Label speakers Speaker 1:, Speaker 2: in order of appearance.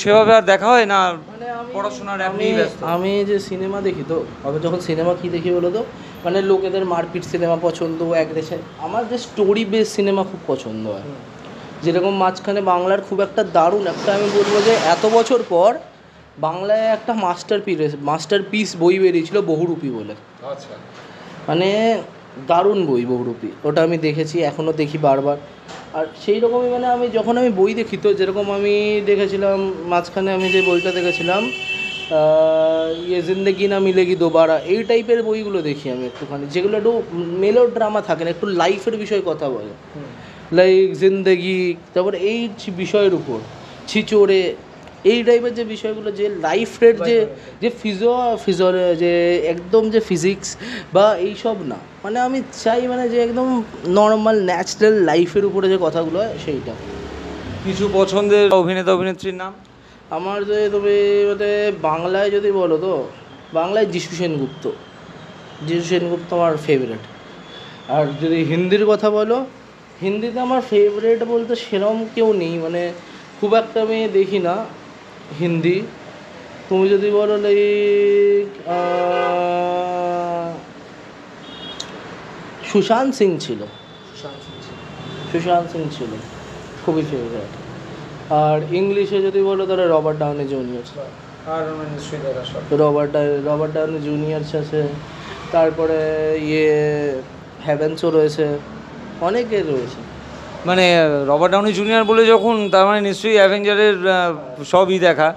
Speaker 1: সেভাবে আর দেখা হয় না,
Speaker 2: মানে
Speaker 1: পড়াশোনার
Speaker 2: আমি যে সিনেমা দেখি তো, আমি যখন সিনেমা কী দেখি বলো তো, মানে লোকেদের মারপিট সিনেমা পছন্দ, অ্যাগ্রেশন। আমার যে স্টোরি বেস সিনেমা খুব পছন্দ হয়। যেরকম মাঝখানে বাংলার খুব একটা দারুণ একটা, আমি বলবো যে এত বছর পর বাংলায় একটা মাস্টারপিস বই বেরিয়েছিল বহুরূপী বলে।
Speaker 1: আচ্ছা,
Speaker 2: মানে দারুণ বই বহুরূপী, ওটা আমি দেখেছি, এখনও দেখি বারবার। আর সেই রকমই মানে আমি যখন বই দেখি তো, যেরকম আমি দেখেছিলাম মাঝখানে, আমি যে বইটা দেখেছিলাম ইয়ে জিন্দেগি না মিলেগি দোবারা, এই টাইপের বইগুলো দেখি আমি একটুখানি, যেগুলো একটু মেলো ড্রামা থাকে না, একটু লাইফের বিষয়ে কথা বলে, লাইক জিন্দেগি, তারপর এই বিষয়ের উপর ছিচড়ে, এই টাইপের যে বিষয়গুলো, যে লাইফের যে যে ফিজিও যে একদম যে ফিজিক্স বা এইসব না, মানে আমি চাই মানে যে একদম নর্মাল ন্যাচারাল লাইফের উপরে যে কথাগুলো হয় সেইটা।
Speaker 1: কিছু পছন্দের অভিনেতা অভিনেত্রীর নাম?
Speaker 2: আমার যে তবে মানে বাংলায় যদি বলো তো, বাংলায় যিশু সেনগুপ্ত আমার ফেভারিট। আর যদি হিন্দির কথা বলো, হিন্দিতে আমার ফেভারিট বলতে সেরকম কেউ নেই, মানে খুব একটা আমি দেখি না হিন্দি। তুমি যদি বলো লাইক সুশান্ত সিং ছিল, খুবই ফেভারিট। আর ইংলিশে যদি বলো তাহলে Robert Downey junior, Robert Downey junior আছে, তারপরে হ্যাভেন্সও রয়েছে, অনেকে রয়েছে।
Speaker 1: মানে রবার্ট ডাউনি জুনিয়র বলে যখন, তার মানে নিশ্চয়ই অ্যাভেঞ্জারের সবই দেখা।